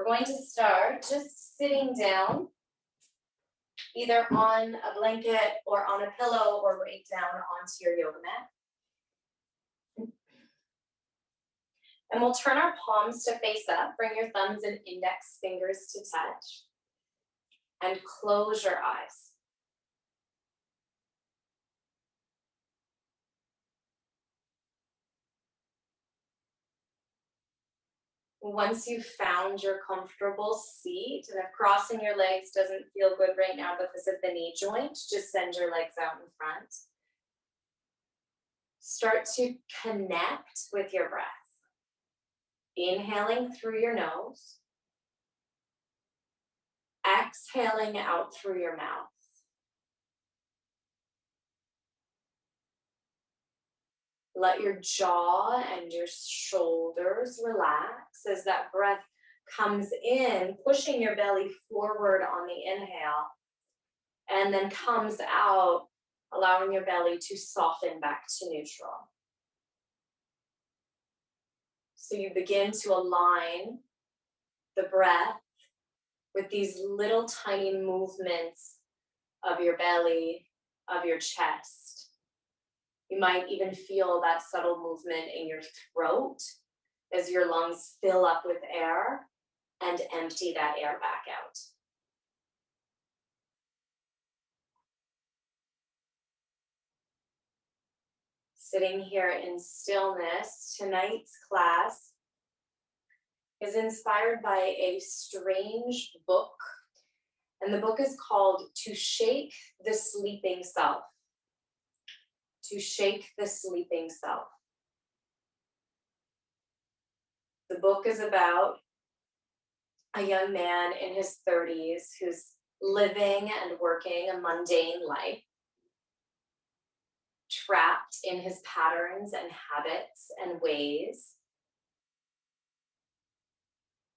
going to start just sitting down, either on a blanket or on a pillow or right down onto your yoga mat. And we'll turn our palms to face up. Bring your thumbs and index fingers to touch. And close your eyes. Once you've found your comfortable seat, and if crossing your legs doesn't feel good right now because of the knee joint, just send your legs out in front. Start to connect with your breath. Inhaling through your nose. Exhaling out through your mouth. Let your jaw and your shoulders relax as that breath comes in, pushing your belly forward on the inhale, and then comes out, allowing your belly to soften back to neutral. So you begin to align the breath with these little tiny movements of your belly, of your chest. You might even feel that subtle movement in your throat as your lungs fill up with air and empty that air back out. Sitting here in stillness, tonight's class is inspired by a strange book, and the book is called To Shake the Sleeping Self. To Shake the Sleeping Self. The book is about a young man in his 30s who's living and working a mundane life, trapped in his patterns and habits and ways,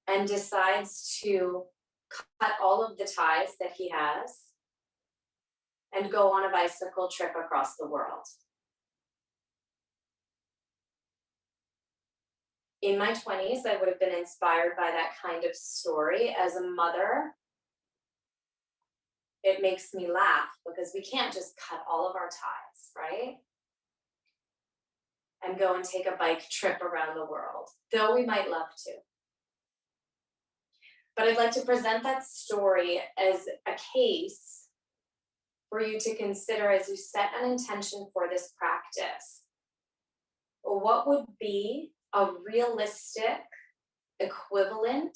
and decides to cut all of the ties that he has and go on a bicycle trip across the world. In my 20s, I would have been inspired by that kind of story. As a mother, it makes me laugh because we can't just cut all of our ties, right? And go and take a bike trip around the world, though we might love to. But I'd like to present that story as a case for you to consider as you set an intention for this practice. What would be a realistic equivalent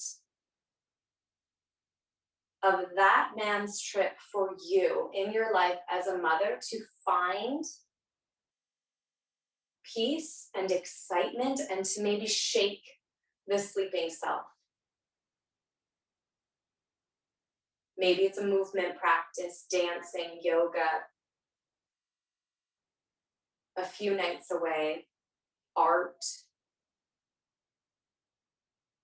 of that man's trip for you in your life as a mother to find peace and excitement and to maybe shake the sleeping self? Maybe it's a movement practice, dancing, yoga, a few nights away, art.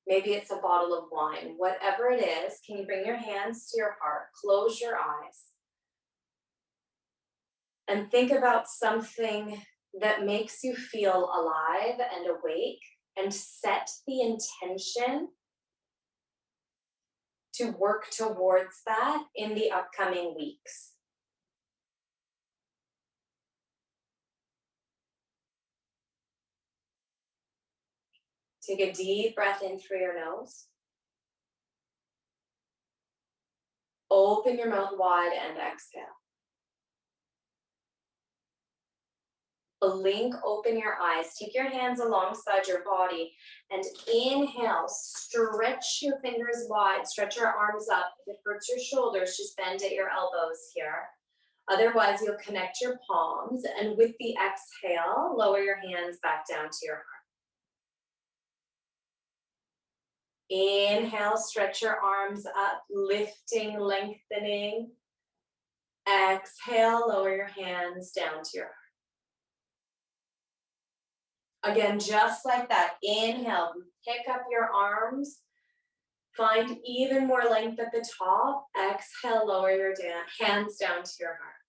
Maybe it's a bottle of wine. Whatever it is, can you bring your hands to your heart, close your eyes, and think about something that makes you feel alive and awake, and set the intention to work towards that in the upcoming weeks. Take a deep breath in through your nose. Open your mouth wide and exhale. Blink open your eyes. Take your hands alongside your body and inhale. Stretch your fingers wide. Stretch your arms up. If it hurts your shoulders, just bend at your elbows here. Otherwise, you'll connect your palms, and with the exhale, lower your hands back down to your heart. Inhale, stretch your arms up, lifting, lengthening. Exhale, lower your hands down to your heart. Again, just like that. Inhale, pick up your arms. Find even more length at the top. Exhale, lower your hands down to your heart.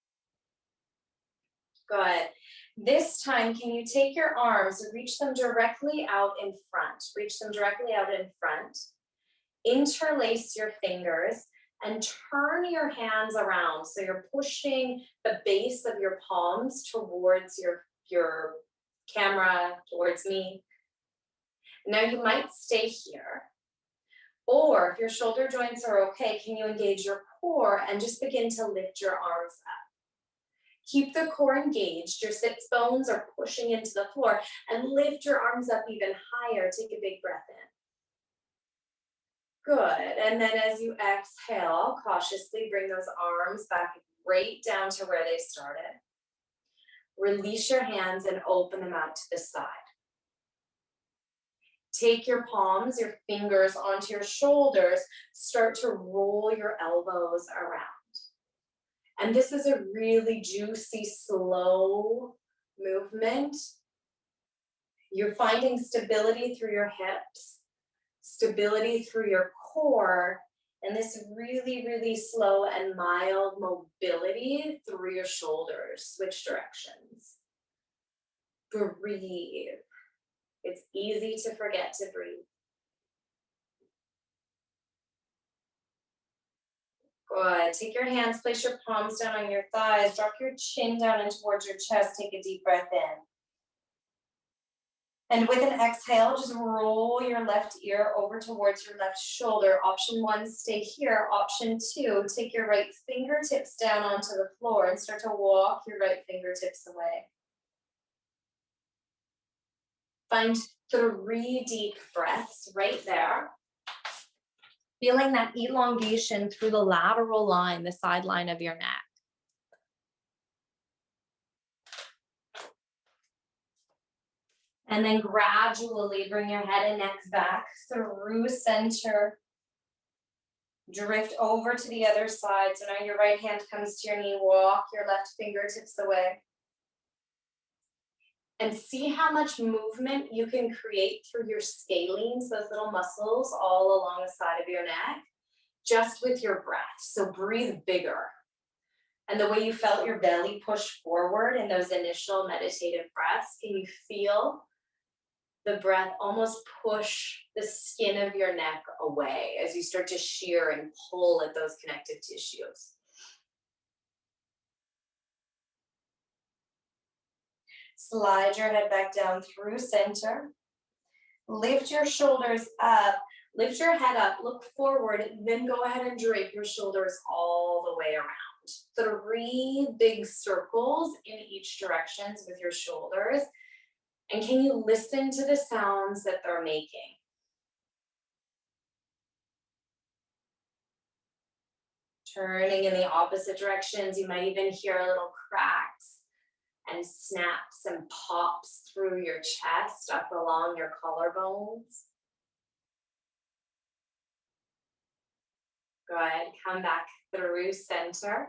Good. This time, can you take your arms and reach them directly out in front? Reach them directly out in front. Interlace your fingers and turn your hands around. So you're pushing the base of your palms towards your camera, towards me. Now you might stay here. Or if your shoulder joints are okay, can you engage your core and just begin to lift your arms up? Keep the core engaged. Your sits bones are pushing into the floor, and lift your arms up even higher. Take a big breath in. Good. And then as you exhale, cautiously bring those arms back right down to where they started. Release your hands and open them out to the side. Take your palms, your fingers onto your shoulders. Start to roll your elbows around. And this is a really juicy, slow movement. You're finding stability through your hips, stability through your core, and this really, really slow and mild mobility through your shoulders. Switch directions. Breathe. It's easy to forget to breathe. Good. Take your hands, place your palms down on your thighs, drop your chin down and towards your chest. Take a deep breath in. And with an exhale, just roll your left ear over towards your left shoulder. Option 1, stay here. Option 2, take your right fingertips down onto the floor and start to walk your right fingertips away. Find 3 deep breaths right there. Feeling that elongation through the lateral line, the sideline of your neck. And then gradually bring your head and neck back through center. Drift over to the other side. So now your right hand comes to your knee. Walk your left fingertips away. And see how much movement you can create through your scalenes, those little muscles all along the side of your neck, just with your breath. So breathe bigger. And the way you felt your belly push forward in those initial meditative breaths, can you feel the breath almost push the skin of your neck away as you start to shear and pull at those connective tissues? Slide your head back down through center. Lift your shoulders up. Lift your head up, look forward, then go ahead and drape your shoulders all the way around. 3 big circles in each direction with your shoulders. And can you listen to the sounds that they're making? Turning in the opposite directions, you might even hear little cracks and snaps and pops through your chest up along your collarbones. Good. Come back through center.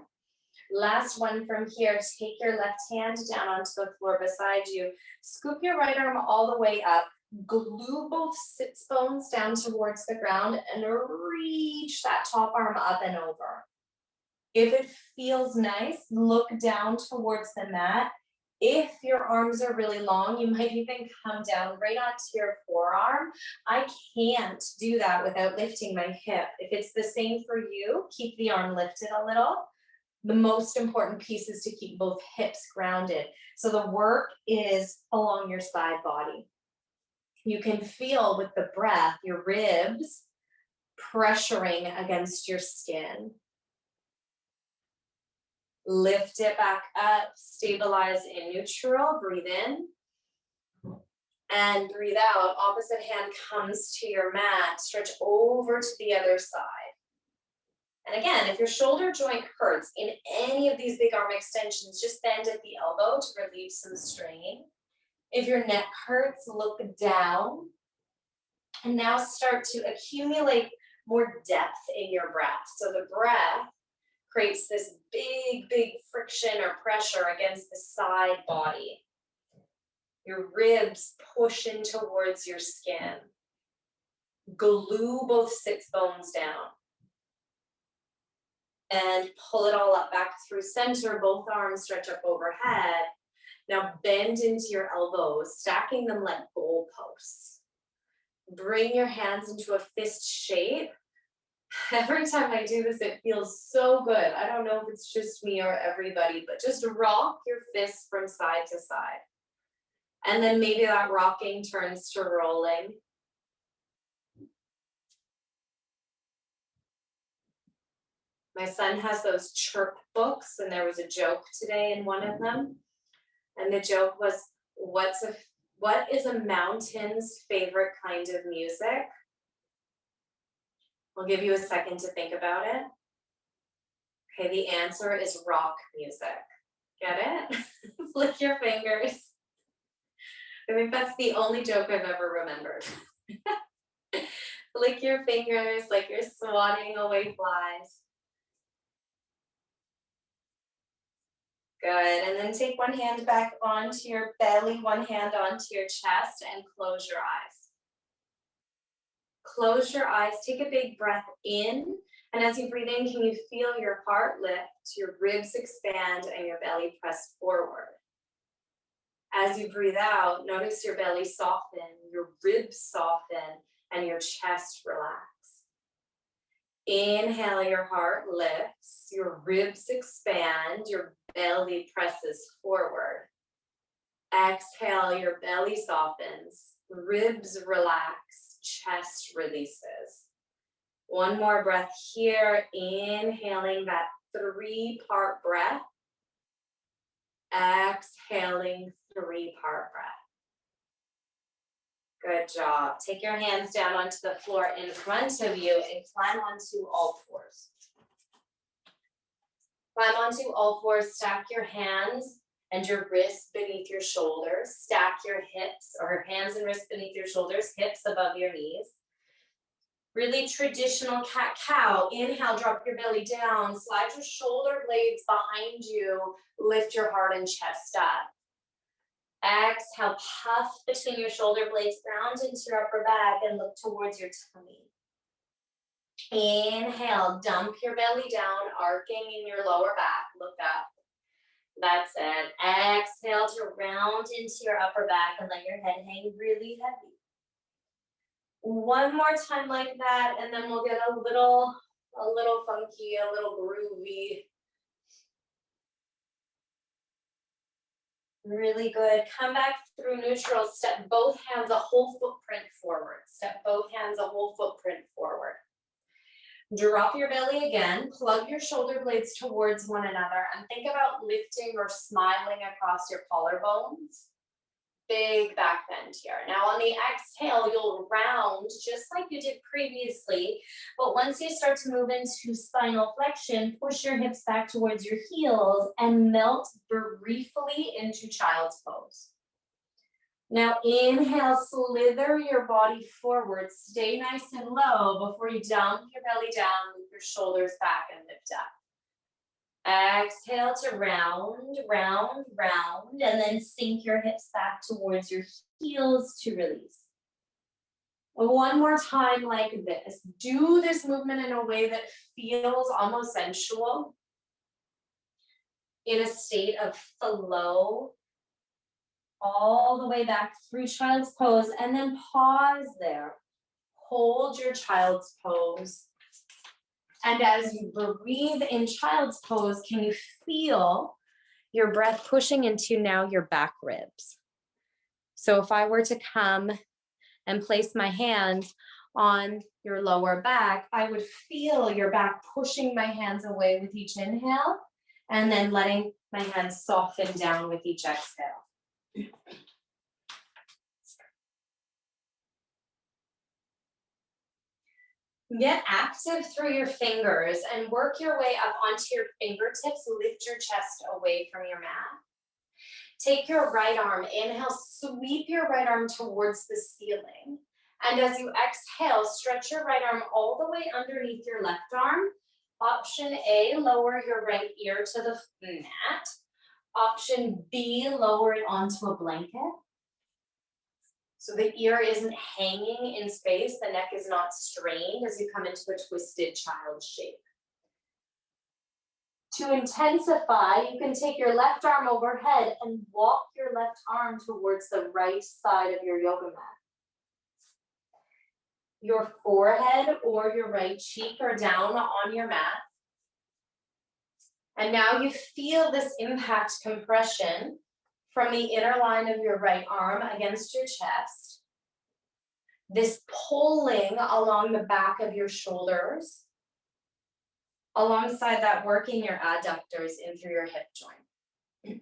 Last one from here. Take your left hand down onto the floor beside you. Scoop your right arm all the way up. Glue both sits bones down towards the ground and reach that top arm up and over. If it feels nice, look down towards the mat. If your arms are really long, you might even come down right onto your forearm. I can't do that without lifting my hip. If it's the same for you, keep the arm lifted a little. The most important piece is to keep both hips grounded. So the work is along your side body. You can feel with the breath, your ribs pressuring against your skin. Lift it back up, stabilize in neutral, breathe in. And breathe out, opposite hand comes to your mat, stretch over to the other side. And again, if your shoulder joint hurts in any of these big arm extensions, just bend at the elbow to relieve some strain. If your neck hurts, look down. And now start to accumulate more depth in your breath. So the breath creates this big, big friction or pressure against the side body. Your ribs push in towards your skin. Glue both sits bones down. And pull it all up back through center. Both arms stretch up overhead. Now bend into your elbows, stacking them like goalposts. Bring your hands into a fist shape Every time I do this, it feels so good. I don't know if it's just me or everybody, but just rock your fists from side to side. And then maybe that rocking turns to rolling. My son has those chirp books, and there was a joke today in one of them. And the joke was, what is a mountain's favorite kind of music? I'll give you a second to think about it. Okay, the answer is rock music. Get it? Flick your fingers. I think that's the only joke I've ever remembered. Flick your fingers like you're swatting away flies. Good, and then take one hand back onto your belly, one hand onto your chest, and close your eyes. Close your eyes, take a big breath in, and as you breathe in, can you feel your heart lift, your ribs expand, and your belly press forward? As you breathe out, notice your belly soften, your ribs soften, and your chest relax. Inhale, your heart lifts, your ribs expand, your belly presses forward. Exhale, your belly softens, ribs relax, chest releases. One more breath here, inhaling that 3-part breath. Exhaling 3-part breath. Good job. Take your hands down onto the floor in front of you and climb onto all fours. Climb onto all fours, stack your hands and your wrists beneath your shoulders. Stack your hips or hands and wrists beneath your shoulders, hips above your knees. Really traditional cat-cow. Inhale, drop your belly down, slide your shoulder blades behind you, lift your heart and chest up. Exhale, puff between your shoulder blades, ground into your upper back and look towards your tummy. Inhale, dump your belly down, arcing in your lower back, look up. That's it. Exhale to round into your upper back and let your head hang really heavy. One more time like that, and then we'll get a little funky, a little groovy. Really good. Come back through neutral. Step both hands a whole footprint forward. Step both hands a whole footprint forward. Drop your belly again. Plug your shoulder blades towards one another and think about lifting or smiling across your collarbones. Big back bend here. Now on the exhale, you'll round just like you did previously, but once you start to move into spinal flexion, push your hips back towards your heels and melt briefly into child's pose. Now inhale, slither your body forward, stay nice and low before you dump your belly down, move your shoulders back and lift up. Exhale to round, round, round, and then sink your hips back towards your heels to release. One more time like this. Do this movement in a way that feels almost sensual, in a state of flow, all the way back through child's pose, and then pause there. Hold your child's pose. And as you breathe in child's pose, can you feel your breath pushing into now your back ribs? So if I were to come and place my hands on your lower back, I would feel your back pushing my hands away with each inhale and then letting my hands soften down with each exhale. Get active through your fingers and work your way up onto your fingertips. Lift your chest away from your mat. Take your right arm, inhale, sweep your right arm towards the ceiling. And as you exhale, stretch your right arm all the way underneath your left arm. Option A, lower your right ear to the mat. Option B, lower it onto a blanket. So the ear isn't hanging in space, the neck is not strained as you come into a twisted child shape. To intensify, you can take your left arm overhead and walk your left arm towards the right side of your yoga mat. Your forehead or your right cheek are down on your mat. And now you feel this impact compression from the inner line of your right arm against your chest. This pulling along the back of your shoulders. Alongside that, working your adductors in through your hip joint.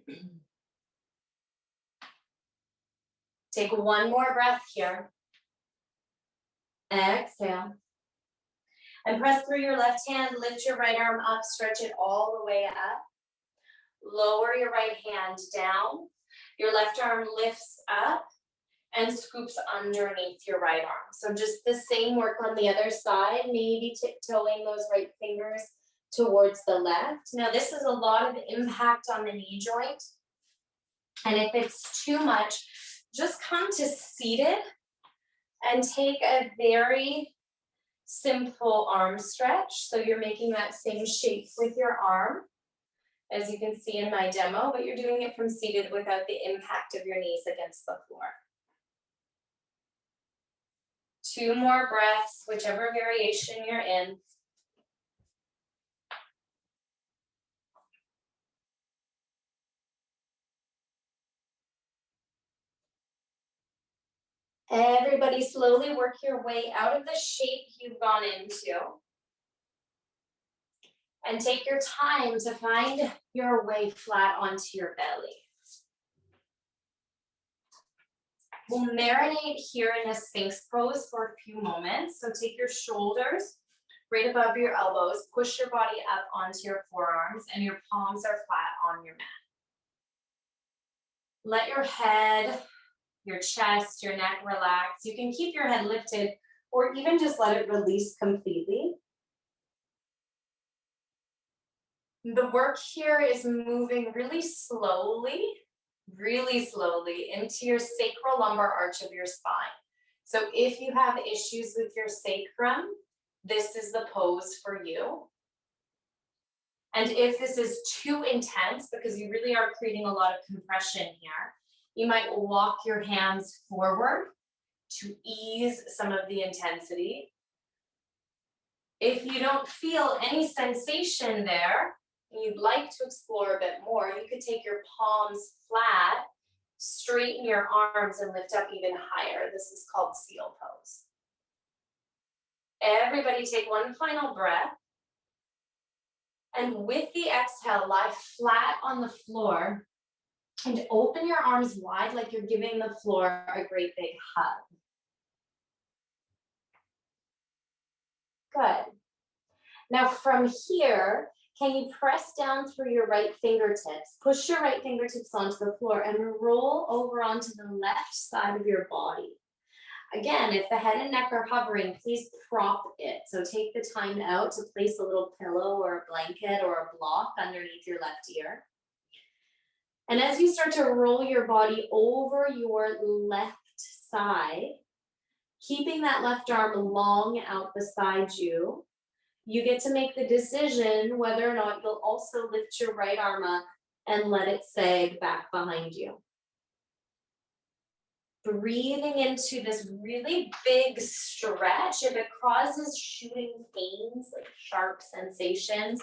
Take one more breath here. Exhale. And press through your left hand, lift your right arm up, stretch it all the way up. Lower your right hand down. Your left arm lifts up and scoops underneath your right arm. So just the same work on the other side, maybe tiptoeing those right fingers towards the left. Now this is a lot of impact on the knee joint. And if it's too much, just come to seated and take a very simple arm stretch. So you're making that same shape with your arm, as you can see in my demo, but you're doing it from seated without the impact of your knees against the floor. 2 more breaths, whichever variation you're in. Everybody slowly work your way out of the shape you've gone into. And take your time to find your way flat onto your belly. We'll marinate here in a Sphinx pose for a few moments. So take your shoulders right above your elbows, push your body up onto your forearms, and your palms are flat on your mat. Let your head, your chest, your neck relax. You can keep your head lifted or even just let it release completely. The work here is moving really slowly into your sacral lumbar arch of your spine. So if you have issues with your sacrum, this is the pose for you. And if this is too intense, because you really are creating a lot of compression here, you might walk your hands forward to ease some of the intensity. If you don't feel any sensation there, and you'd like to explore a bit more, you could take your palms flat, straighten your arms, and lift up even higher. This is called seal pose. Everybody take one final breath. And with the exhale, lie flat on the floor and open your arms wide like you're giving the floor a great big hug. Good. Now from here, can you press down through your right fingertips? Push your right fingertips onto the floor and roll over onto the left side of your body. Again, if the head and neck are hovering, please prop it. So take the time out to place a little pillow or a blanket or a block underneath your left ear. And as you start to roll your body over your left side, keeping that left arm long out beside you, you get to make the decision whether or not you'll also lift your right arm up and let it sag back behind you. Breathing into this really big stretch. If it causes shooting pains, like sharp sensations,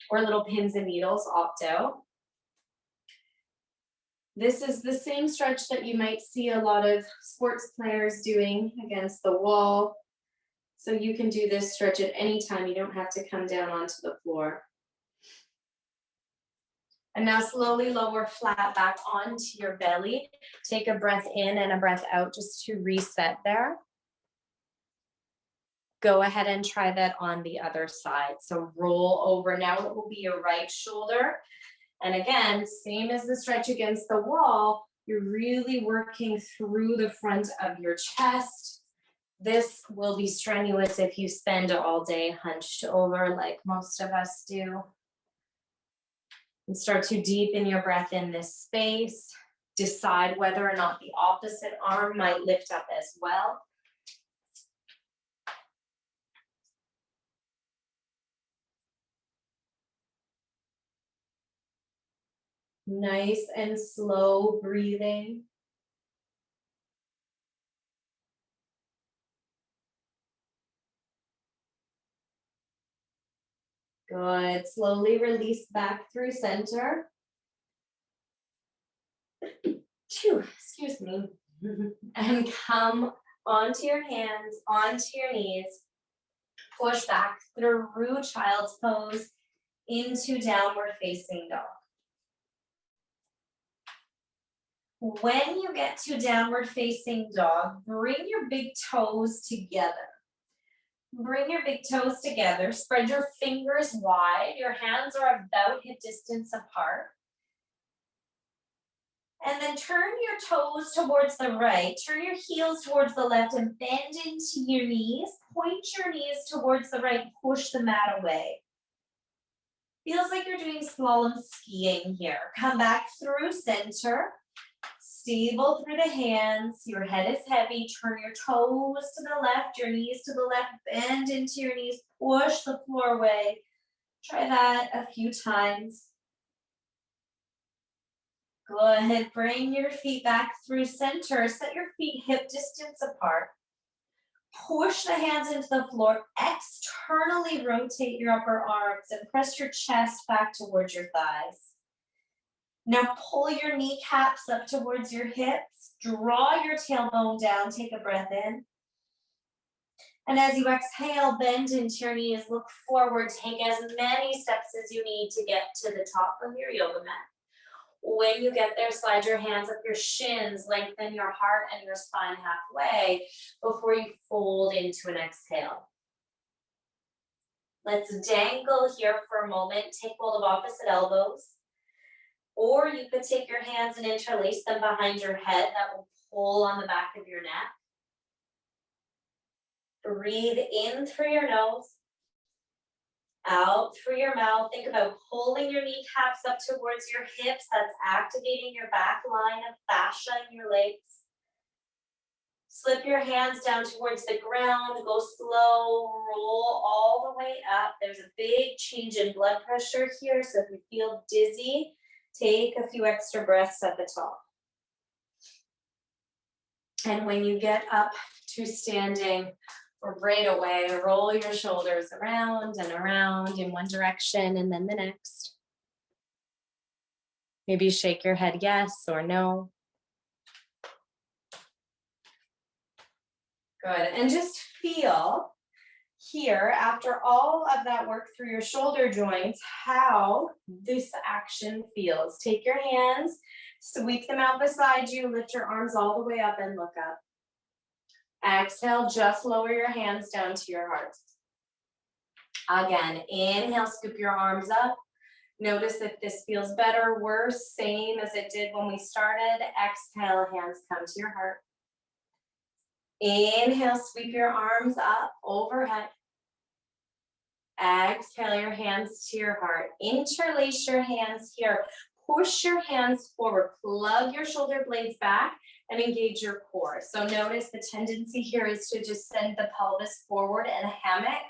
or little pins and needles, opt out. This is the same stretch that you might see a lot of sports players doing against the wall. So you can do this stretch at any time. You don't have to come down onto the floor. And now slowly lower flat back onto your belly. Take a breath in and a breath out just to reset there. Go ahead and try that on the other side. So roll over. Now it will be your right shoulder. And again, same as the stretch against the wall, you're really working through the front of your chest. This will be strenuous if you spend all day hunched over like most of us do. And start to deepen your breath in this space. Decide whether or not the opposite arm might lift up as well. Nice and slow breathing. Good. Slowly release back through center. Excuse me. And come onto your hands, onto your knees. Push back through child's pose into downward facing dog. When you get to downward facing dog, bring your big toes together. Bring your big toes together. Spread your fingers wide. Your hands are about hip distance apart. And then turn your toes towards the right. Turn your heels towards the left and bend into your knees. Point your knees towards the right. Push the mat away. Feels like you're doing slalom skiing here. Come back through center. Stable through the hands. Your head is heavy. Turn your toes to the left, your knees to the left. Bend into your knees. Push the floor away. Try that a few times. Go ahead, bring your feet back through center. Set your feet hip distance apart. Push the hands into the floor. Externally rotate your upper arms and press your chest back towards your thighs. Now pull your kneecaps up towards your hips. Draw your tailbone down. Take a breath in. And as you exhale, bend into your knees. Look forward. Take as many steps as you need to get to the top of your yoga mat. When you get there, slide your hands up your shins, lengthen your heart and your spine halfway before you fold into an exhale. Let's dangle here for a moment. Take hold of opposite elbows. Or you could take your hands and interlace them behind your head. That will pull on the back of your neck. Breathe in through your nose. Out through your mouth. Think about pulling your kneecaps up towards your hips. That's activating your back line of fascia in your legs. Slip your hands down towards the ground. Go slow. Roll all the way up. There's a big change in blood pressure here. So if you feel dizzy, take a few extra breaths at the top. And when you get up to standing, right away, roll your shoulders around and around in one direction and then the next. Maybe shake your head yes or no. Good. And just feel here, after all of that work through your shoulder joints, how this action feels. Take your hands, sweep them out beside you, lift your arms all the way up and look up. Exhale, just lower your hands down to your heart. Again, inhale, scoop your arms up. Notice if this feels better, worse, same as it did when we started. Exhale, hands come to your heart. Inhale, sweep your arms up overhead. Exhale your hands to your heart. Interlace your hands here. Push your hands forward. Plug your shoulder blades back and engage your core. So notice the tendency here is to just send the pelvis forward and a hammock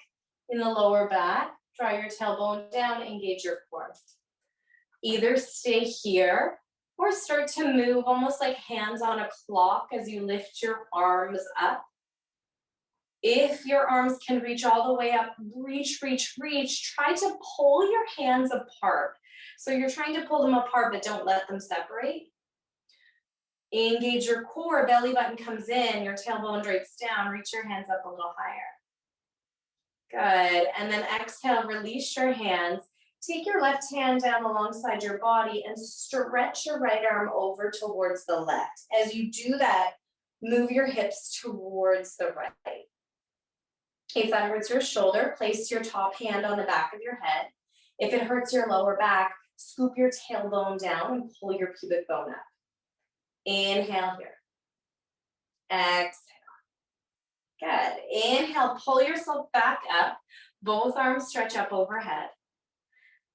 in the lower back. Draw your tailbone down, engage your core. Either stay here or start to move almost like hands on a clock as you lift your arms up. If your arms can reach all the way up, reach, reach, reach. Try to pull your hands apart. So you're trying to pull them apart, but don't let them separate. Engage your core, belly button comes in, your tailbone drapes down, reach your hands up a little higher. Good, and then exhale, release your hands. Take your left hand down alongside your body and stretch your right arm over towards the left. As you do that, move your hips towards the right. If that hurts your shoulder, place your top hand on the back of your head. If it hurts your lower back, scoop your tailbone down and pull your pubic bone up. Inhale here. Exhale. Good. Inhale, pull yourself back up. Both arms stretch up overhead.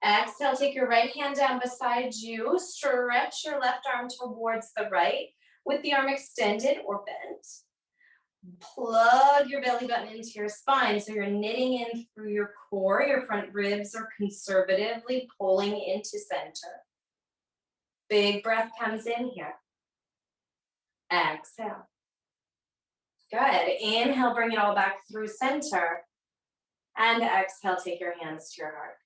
Exhale, take your right hand down beside you. Stretch your left arm towards the right with the arm extended or bent. Plug your belly button into your spine so you're knitting in through your core. Your front ribs are conservatively pulling into center. Big breath comes in here. Exhale. Good. Inhale, bring it all back through center. And exhale, take your hands to your heart.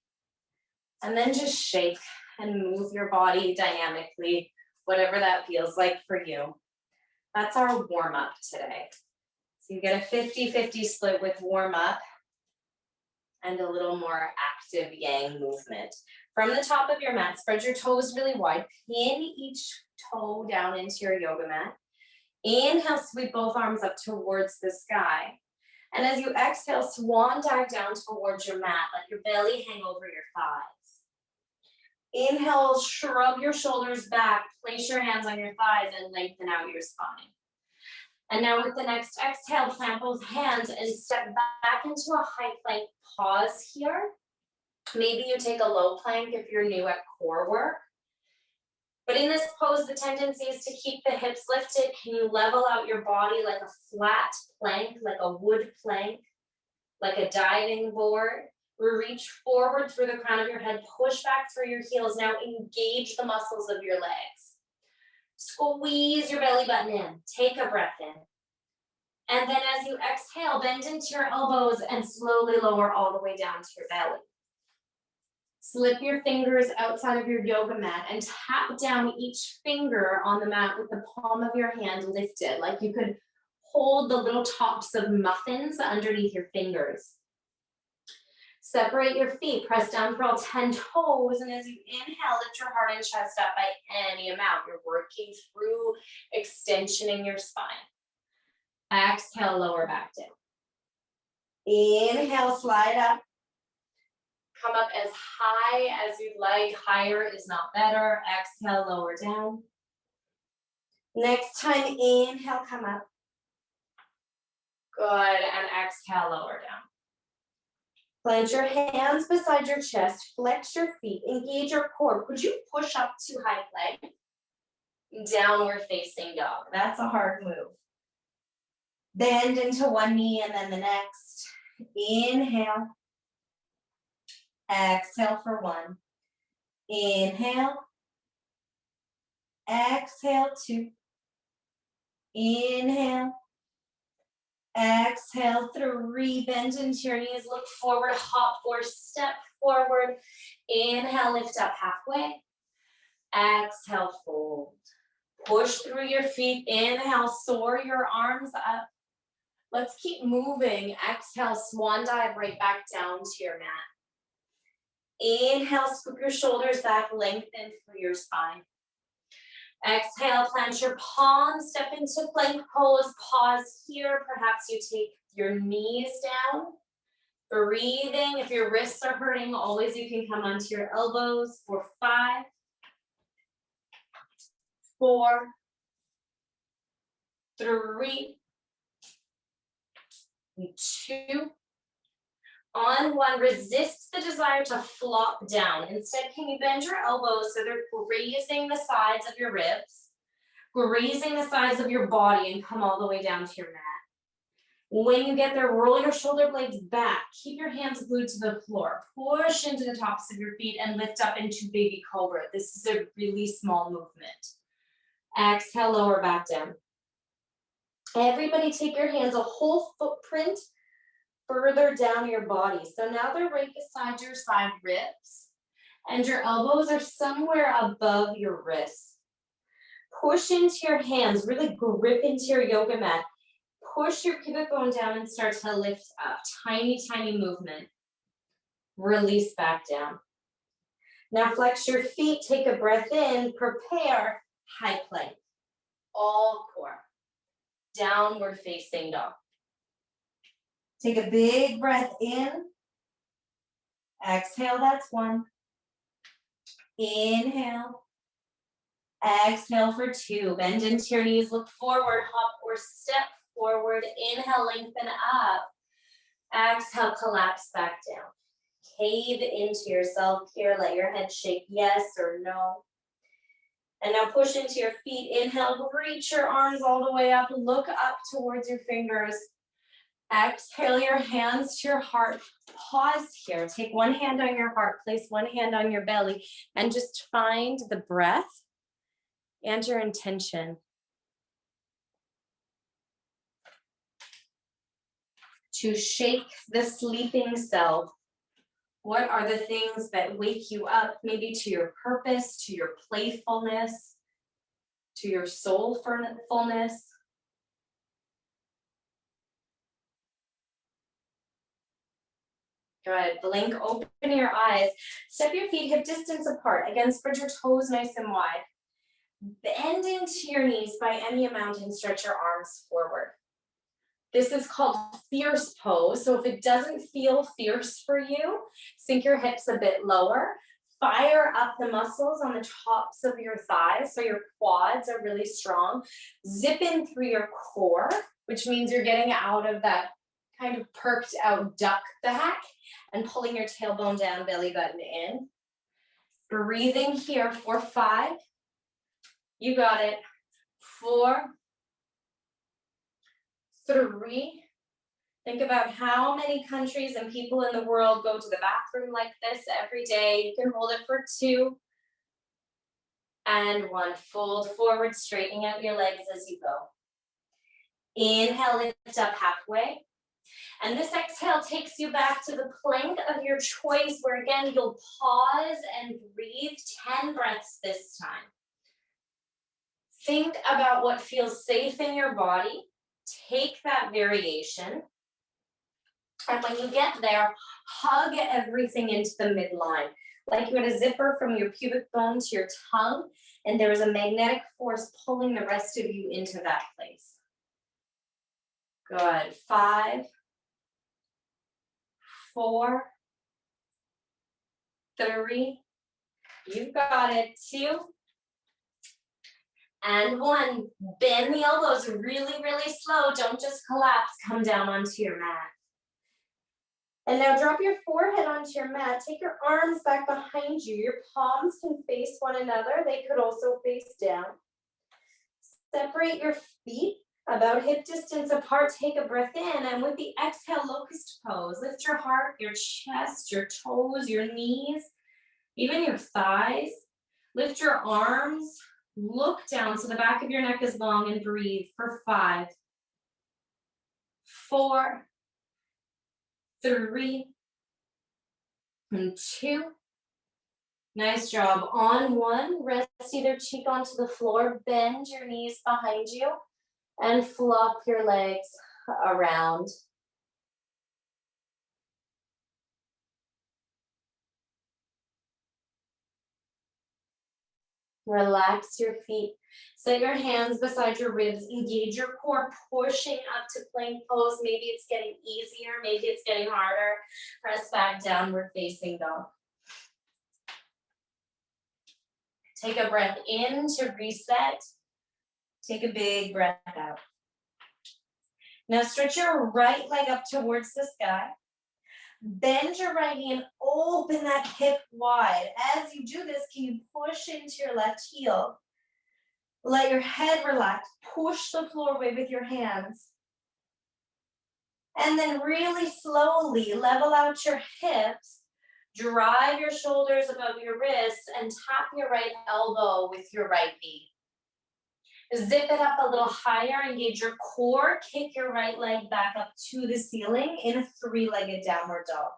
And then just shake and move your body dynamically, whatever that feels like for you. That's our warm-up today. So you get a 50-50 split with warm-up and a little more active yang movement. From the top of your mat, spread your toes really wide. Pin each toe down into your yoga mat. Inhale, sweep both arms up towards the sky. And as you exhale, swan dive down towards your mat. Let your belly hang over your thighs. Inhale, shrug your shoulders back. Place your hands on your thighs and lengthen out your spine. And now with the next exhale, plant both hands and step back into a high plank. Pause here. Maybe you take a low plank if you're new at core work. But in this pose, the tendency is to keep the hips lifted. Can you level out your body like a flat plank, like a wood plank, like a diving board? Reach forward through the crown of your head, push back through your heels. Now engage the muscles of your legs. Squeeze your belly button in. Take a breath in. And then as you exhale, bend into your elbows and slowly lower all the way down to your belly. Slip your fingers outside of your yoga mat and tap down each finger on the mat with the palm of your hand lifted, like you could hold the little tops of muffins underneath your fingers. Separate your feet, press down for all 10 toes, and as you inhale, lift your heart and chest up by any amount. You're working through extensioning your spine. Exhale, lower back down. Inhale, slide up. Come up as high as you'd like. Higher is not better. Exhale, lower down. Next time, inhale, come up. Good, and exhale, lower down. Plant your hands beside your chest, flex your feet, engage your core. Could you push up to high plank? Downward facing dog. That's a hard move. Bend into one knee and then the next. Inhale. Exhale for one. Inhale. Exhale, two. Inhale. Exhale, three. Bend into your knees, look forward, hop or step forward. Inhale, lift up halfway. Exhale, fold. Push through your feet. Inhale, soar your arms up. Let's keep moving. Exhale, swan dive right back down to your mat. Inhale, scoop your shoulders back, lengthen through your spine. Exhale, plant your palms, step into plank pose, pause here. Perhaps you take your knees down. Breathing, if your wrists are hurting, always you can come onto your elbows for 5, 4, 3, 2, on 1, resist the desire to flop down. Instead, can you bend your elbows so they're grazing the sides of your ribs, grazing the sides of your body, and come all the way down to your mat. When you get there, roll your shoulder blades back. Keep your hands glued to the floor. Push into the tops of your feet and lift up into baby cobra. This is a really small movement. Exhale, lower back down. Everybody take your hands a whole footprint further down your body. So now they're right beside your side ribs and your elbows are somewhere above your wrists. Push into your hands, really grip into your yoga mat. Push your pivot bone down and start to lift up. Tiny, tiny movement. Release back down. Now flex your feet, take a breath in, prepare high plank. All core. Downward facing dog. Take a big breath in. Exhale, that's 1. Inhale. Exhale for 2. Bend into your knees, look forward, hop or step forward. Inhale, lengthen up. Exhale, collapse back down. Cave into yourself here. Let your head shake yes or no. And now push into your feet. Inhale, reach your arms all the way up. Look up towards your fingers. Exhale your hands to your heart. Pause here. Take one hand on your heart, place one hand on your belly, and just find the breath and your intention. To shake the sleeping self What are the things that wake you up, maybe to your purpose, to your playfulness, to your soulfulness? Good. Blink, open your eyes. Step your feet hip distance apart. Again, spread your toes nice and wide. Bend into your knees by any amount and stretch your arms forward. This is called fierce pose. So if it doesn't feel fierce for you, sink your hips a bit lower. Fire up the muscles on the tops of your thighs so your quads are really strong. Zip in through your core, which means you're getting out of that kind of perked out duck back and pulling your tailbone down, belly button in. Breathing here for 5. You got it. 4, 3. Think about how many countries and people in the world go to the bathroom like this every day. You can hold it for 2. And 1. Fold forward, straightening out your legs as you go. Inhale, lift up halfway. And this exhale takes you back to the plank of your choice, where again, you'll pause and breathe 10 breaths this time. Think about what feels safe in your body. Take that variation. And when you get there, hug everything into the midline. Like you had a zipper from your pubic bone to your tongue, and there was a magnetic force pulling the rest of you into that place. Good. 5, 4, 3. You've got it. 2. And 1. Bend the elbows really, really slow. Don't just collapse. Come down onto your mat. And now drop your forehead onto your mat. Take your arms back behind you. Your palms can face one another. They could also face down. Separate your feet about hip distance apart. Take a breath in. And with the exhale, locust pose. Lift your heart, your chest, your toes, your knees, even your thighs. Lift your arms. Look down so the back of your neck is long, and breathe for 5, 4, 3, and 2. Nice job. On 1, rest either cheek onto the floor, bend your knees behind you, and flop your legs around. Relax your feet. Set your hands beside your ribs. Engage your core, pushing up to plank pose. Maybe it's getting easier. Maybe it's getting harder. Press back, downward facing dog. Take a breath in to reset. Take a big breath out. Now stretch your right leg up towards the sky. Bend your right knee and open that hip wide. As you do this, can you push into your left heel? Let your head relax. Push the floor away with your hands. And then really slowly level out your hips. Drive your shoulders above your wrists and tap your right elbow with your right knee. Zip it up a little higher, engage your core, kick your right leg back up to the ceiling in a 3-legged downward dog.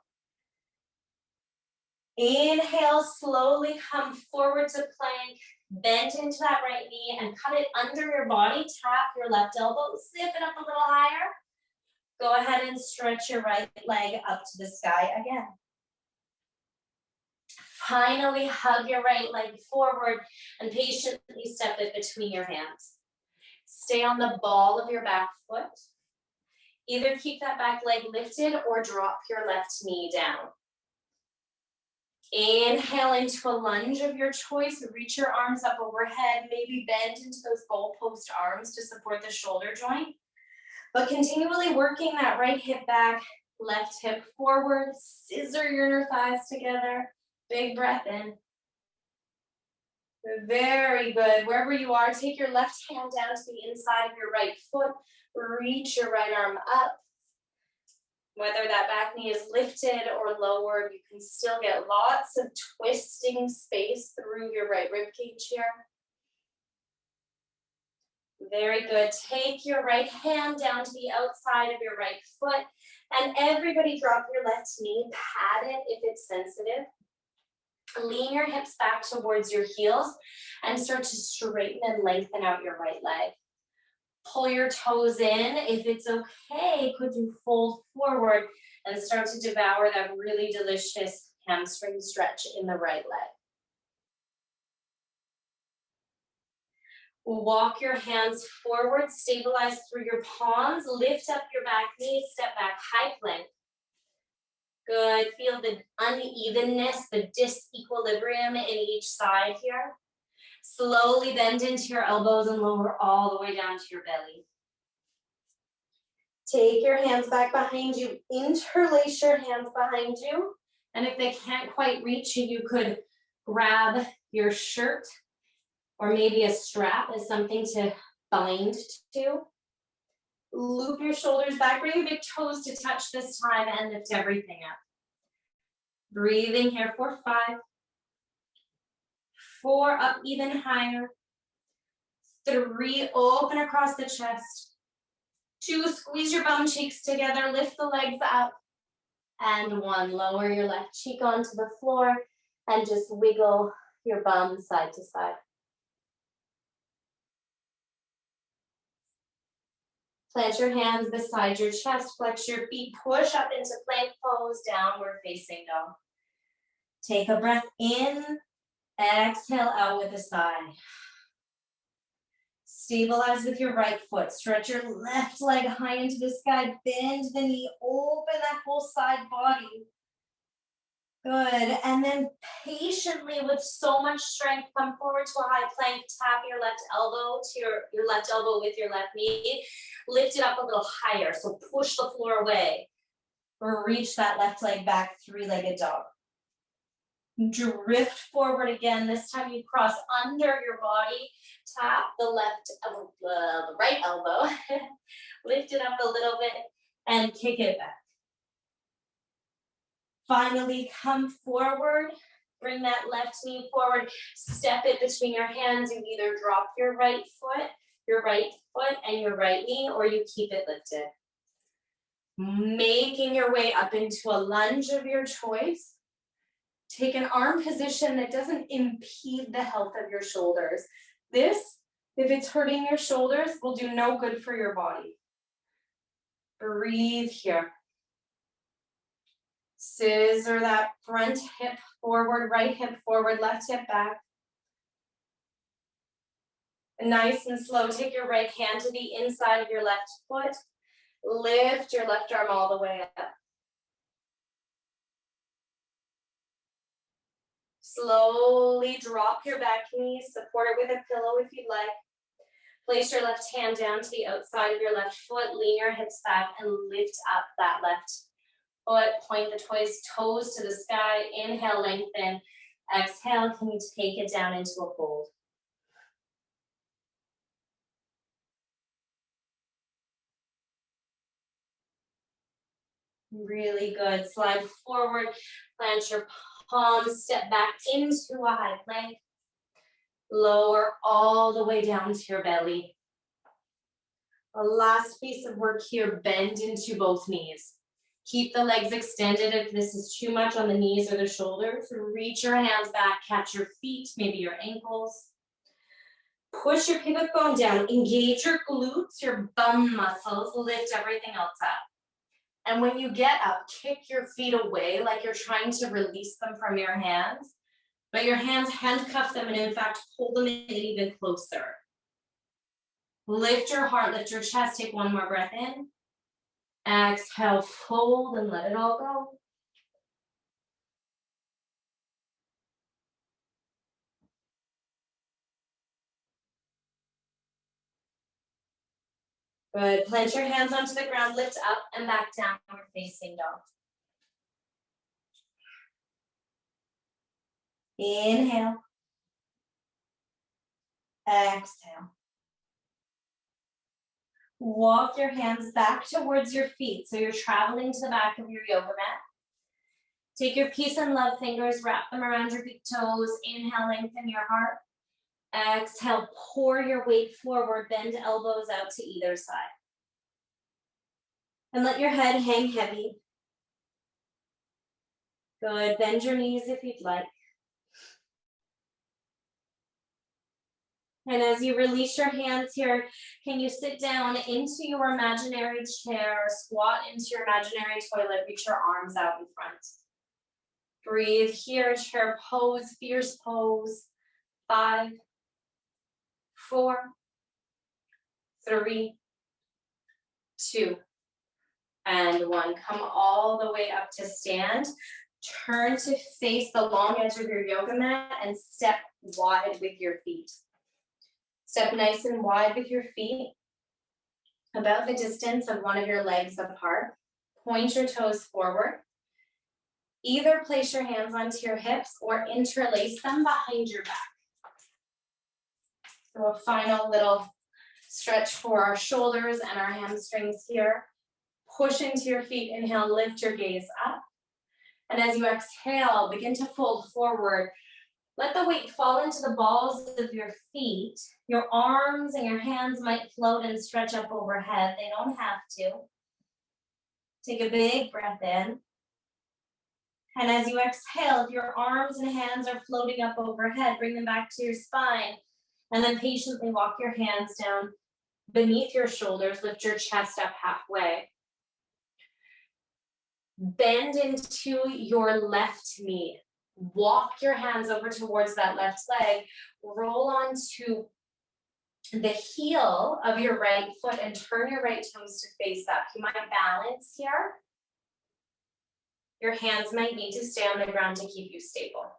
Inhale, slowly come forward to plank, bend into that right knee and cut it under your body, tap your left elbow, zip it up a little higher. Go ahead and stretch your right leg up to the sky again. Finally, hug your right leg forward and patiently step it between your hands. Stay on the ball of your back foot. Either keep that back leg lifted or drop your left knee down. Inhale into a lunge of your choice. Reach your arms up overhead. Maybe bend into those goalpost arms to support the shoulder joint. But continually working that right hip back, left hip forward. Scissor your inner thighs together. Big breath in. Very good. Wherever you are, take your left hand down to the inside of your right foot. Reach your right arm up. Whether that back knee is lifted or lowered, you can still get lots of twisting space through your right rib cage here. Very good. Take your right hand down to the outside of your right foot And everybody drop your left knee, pat it if it's sensitive. Lean your hips back towards your heels and start to straighten and lengthen out your right leg. Pull your toes in. If it's okay, could you fold forward and start to devour that really delicious hamstring stretch in the right leg. Walk your hands forward, stabilize through your palms, lift up your back knee, step back, high plank. Good, feel the unevenness, the disequilibrium in each side here. Slowly bend into your elbows and lower all the way down to your belly. Take your hands back behind you, interlace your hands behind you. And if they can't quite reach you, you could grab your shirt or maybe a strap as something to bind to. Loop your shoulders back, bring your big toes to touch this time and lift everything up. Breathing here for 5, 4, up even higher, 3, open across the chest, 2, squeeze your bum cheeks together, lift the legs up, and 1, lower your left cheek onto the floor and just wiggle your bum side to side. Plant your hands beside your chest, flex your feet, push up into plank pose, downward facing dog. Take a breath in, exhale out with a sigh. Stabilize with your right foot, stretch your left leg high into the sky, bend the knee, open that whole side body. Good, and then patiently with so much strength, come forward to a high plank, tap your left elbow to your left elbow with your left knee, lift it up a little higher, so push the floor away, or reach that left leg back, 3-legged dog. Drift forward again, this time you cross under your body, tap the right elbow, lift it up a little bit, and kick it back. Finally, come forward, bring that left knee forward, step it between your hands. You either drop your right foot and your right knee, or you keep it lifted. Making your way up into a lunge of your choice. Take an arm position that doesn't impede the health of your shoulders. This, if it's hurting your shoulders, will do no good for your body. Breathe here. Scissor that front hip forward, right hip forward, left hip back. Nice and slow, take your right hand to the inside of your left foot. Lift your left arm all the way up. Slowly drop your back knee, support it with a pillow if you'd like. Place your left hand down to the outside of your left foot, lean your hips back and lift up that left foot, point the toes to the sky, inhale, lengthen, exhale, can you take it down into a fold? Really good, slide forward, plant your palms, step back into a high plank, lower all the way down to your belly. A last piece of work here, bend into both knees. Keep the legs extended if this is too much on the knees or the shoulders. Reach your hands back, catch your feet, maybe your ankles. Push your pivot bone down, engage your glutes, your bum muscles, lift everything else up. And when you get up, kick your feet away like you're trying to release them from your hands, but your hands handcuff them and in fact, pull them in even closer. Lift your heart, lift your chest, take one more breath in. Exhale, fold and let it all go. Good, plant your hands onto the ground, lift up and back downward facing dog. Inhale. Exhale. Walk your hands back towards your feet. So you're traveling to the back of your yoga mat. Take your peace and love fingers, wrap them around your big toes. Inhale, lengthen your heart. Exhale, pour your weight forward, bend elbows out to either side. And let your head hang heavy. Good, bend your knees if you'd like. And as you release your hands here, can you sit down into your imaginary chair, squat into your imaginary toilet, reach your arms out in front. Breathe here, chair pose, fierce pose. 5, 4, 3, 2, and 1. Come all the way up to stand. Turn to face the long edge of your yoga mat and step wide with your feet. Step nice and wide with your feet, about the distance of one of your legs apart. Point your toes forward. Either place your hands onto your hips or interlace them behind your back. So a final little stretch for our shoulders and our hamstrings here. Push into your feet, inhale, lift your gaze up. And as you exhale, begin to fold forward. Let the weight fall into the balls of your feet. Your arms and your hands might float and stretch up overhead. They don't have to. Take a big breath in. And as you exhale, if your arms and hands are floating up overhead, bring them back to your spine. And then patiently walk your hands down beneath your shoulders. Lift your chest up halfway. Bend into your left knee. Walk your hands over towards that left leg. Roll onto the heel of your right foot and turn your right toes to face up. You might balance here. Your hands might need to stay on the ground to keep you stable.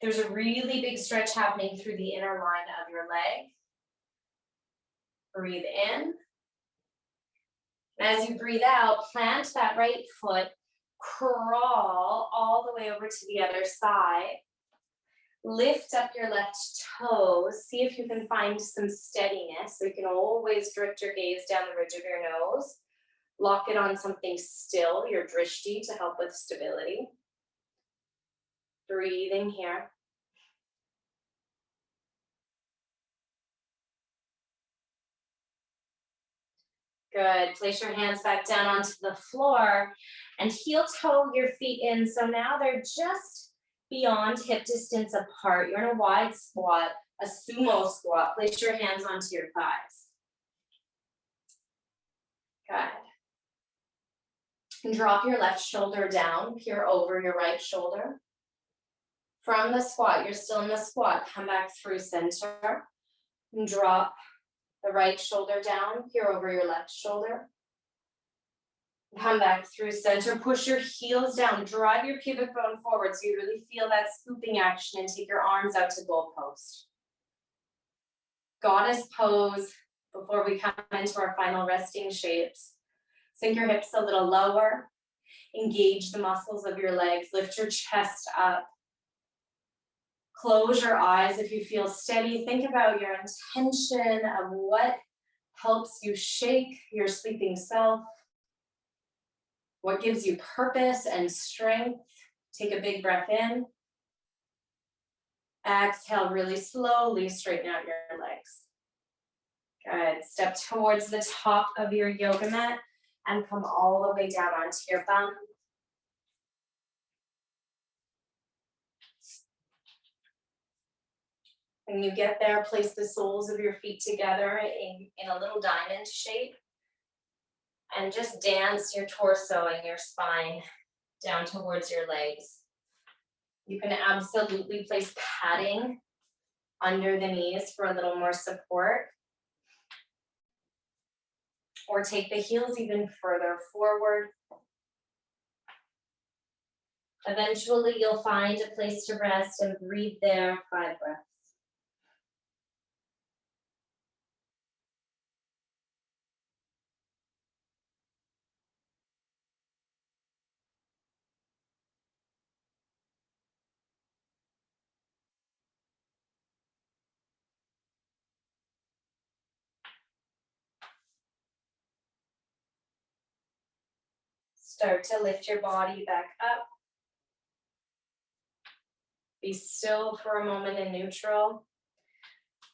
There's a really big stretch happening through the inner line of your leg. Breathe in. And as you breathe out, plant that right foot, crawl all the way over to the other side. Lift up your left toes. See if you can find some steadiness. So you can always drift your gaze down the ridge of your nose. Lock it on something still, your drishti, to help with stability. Breathing here. Good. Place your hands back down onto the floor and heel toe your feet in. So now they're just beyond hip distance apart. You're in a wide squat, a sumo squat. Place your hands onto your thighs. Good. And drop your left shoulder down, peer over your right shoulder. From the squat, you're still in the squat. Come back through center and drop the right shoulder down, peer over your left shoulder. Come back through center, push your heels down, drive your pubic bone forward so you really feel that scooping action and take your arms out to goalpost. Goddess pose before we come into our final resting shapes. Sink your hips a little lower, engage the muscles of your legs, lift your chest up. Close your eyes if you feel steady. Think about your intention of what helps you shake your sleeping self. What gives you purpose and strength? Take a big breath in. Exhale really slowly, straighten out your legs. Good. Step towards the top of your yoga mat and come all the way down onto your bum. When you get there, place the soles of your feet together in a little diamond shape. And just dance your torso and your spine down towards your legs. You can absolutely place padding under the knees for a little more support. Or take the heels even further forward. Eventually, you'll find a place to rest and breathe there 5 breaths. Start to lift your body back up. Be still for a moment in neutral.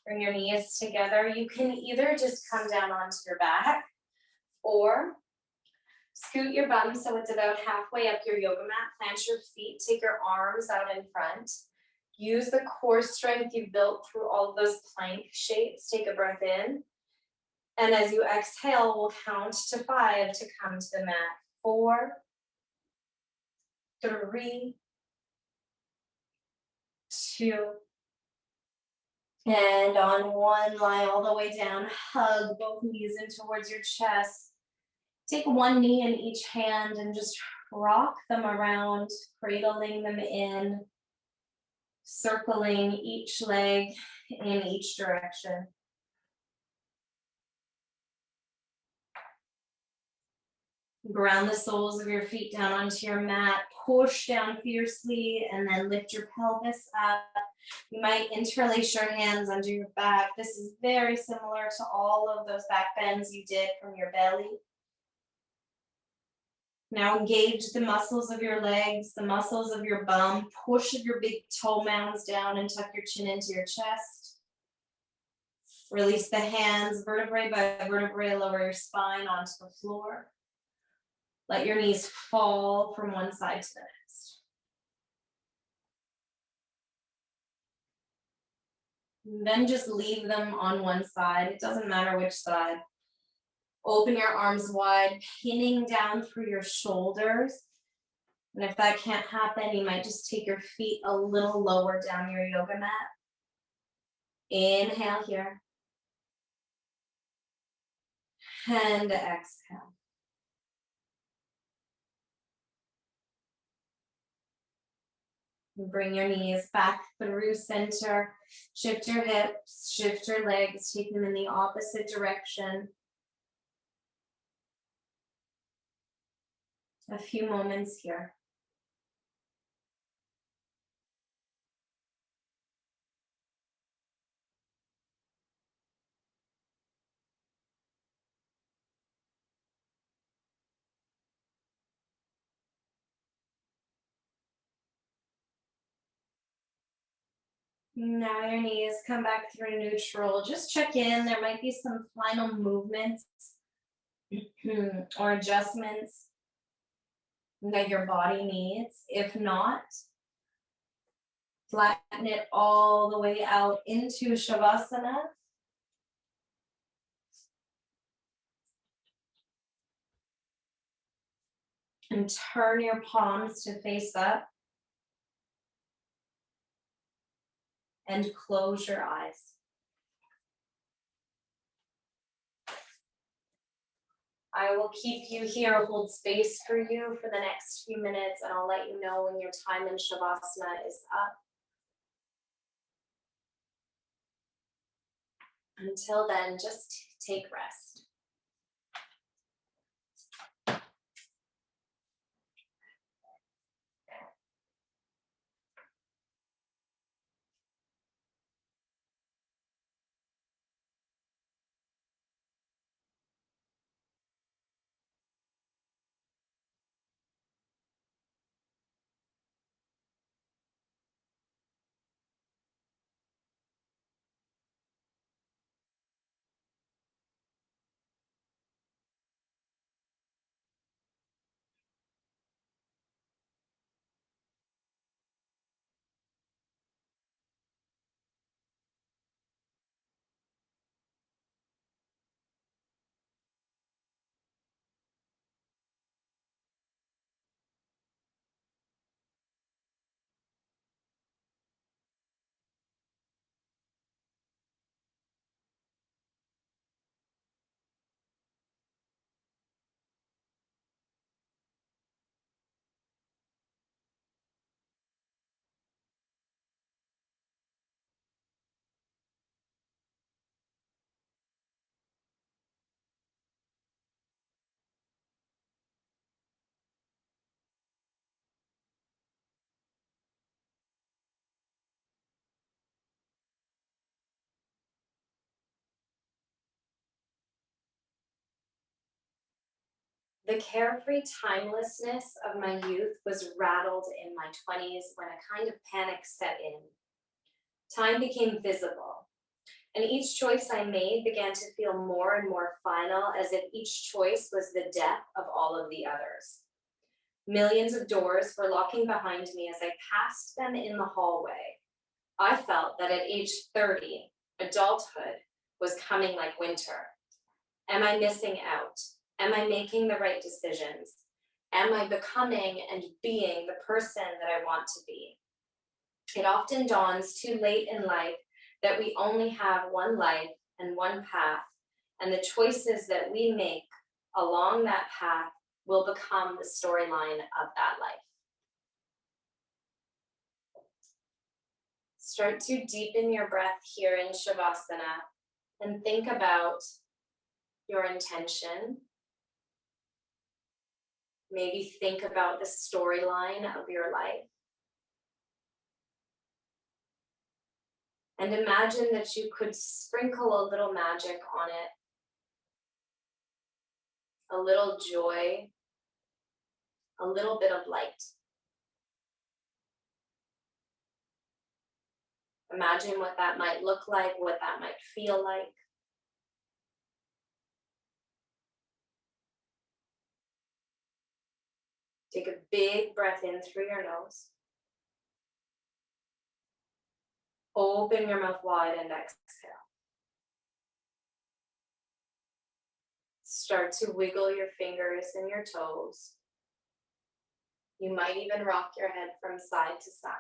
Bring your knees together. You can either just come down onto your back, or Scoot your bum so it's about halfway up your yoga mat. Plant your feet, take your arms out in front. Use the core strength you've built through all of those plank shapes. Take a breath in. And as you exhale, we'll count to 5 to come to the mat. 4, 3, 2, and on one, lie all the way down. Hug both knees in towards your chest. Take one knee in each hand and just rock them around, cradling them in, circling each leg in each direction. Ground the soles of your feet down onto your mat, push down fiercely, and then lift your pelvis up. You might interlace your hands under your back. This is very similar to all of those back bends you did from your belly. Now engage the muscles of your legs, the muscles of your bum. Push your big toe mounds down and tuck your chin into your chest. Release the hands, vertebrae by vertebrae, lower your spine onto the floor. Let your knees fall from one side to the next. And then just leave them on one side. It doesn't matter which side. Open your arms wide, pinning down through your shoulders. And if that can't happen, you might just take your feet a little lower down your yoga mat. Inhale here. And exhale. Bring your knees back through center. Shift your hips, shift your legs, take them in the opposite direction. A few moments here. Now your knees come back through neutral. Just check in. There might be some final movements or adjustments that your body needs. If not, flatten it all the way out into Shavasana. And turn your palms to face up. And close your eyes. I will keep you here, hold space for you for the next few minutes, and I'll let you know when your time in Shavasana is up. Until then, just take rest. The carefree timelessness of my youth was rattled in my 20s when a kind of panic set in. Time became visible. And each choice I made began to feel more and more final, as if each choice was the death of all of the others. Millions of doors were locking behind me as I passed them in the hallway. I felt that at age 30, adulthood was coming like winter. Am I missing out? Am I making the right decisions? Am I becoming and being the person that I want to be? It often dawns too late in life that we only have one life and one path, and the choices that we make along that path will become the storyline of that life. Start to deepen your breath here in Shavasana and think about your intention. Maybe think about the storyline of your life. And imagine that you could sprinkle a little magic on it, a little joy, a little bit of light. Imagine what that might look like, what that might feel like. Take a big breath in through your nose. Open your mouth wide and exhale. Start to wiggle your fingers and your toes. You might even rock your head from side to side.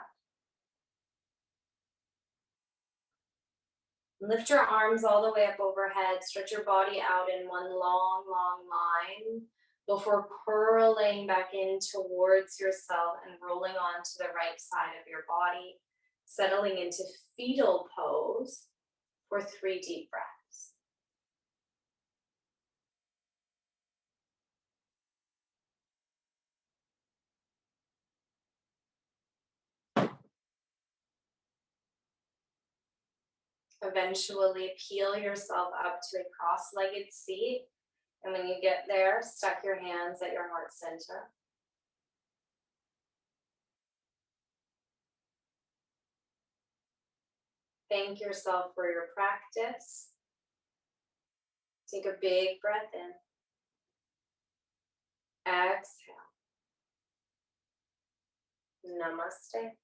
Lift your arms all the way up overhead. Stretch your body out in one long, long line before curling back in towards yourself and rolling on to the right side of your body, settling into fetal pose for 3 deep breaths. Eventually peel yourself up to a cross-legged seat. And when you get there, stuck your hands at your heart center. Thank yourself for your practice. Take a big breath in. Exhale. Namaste.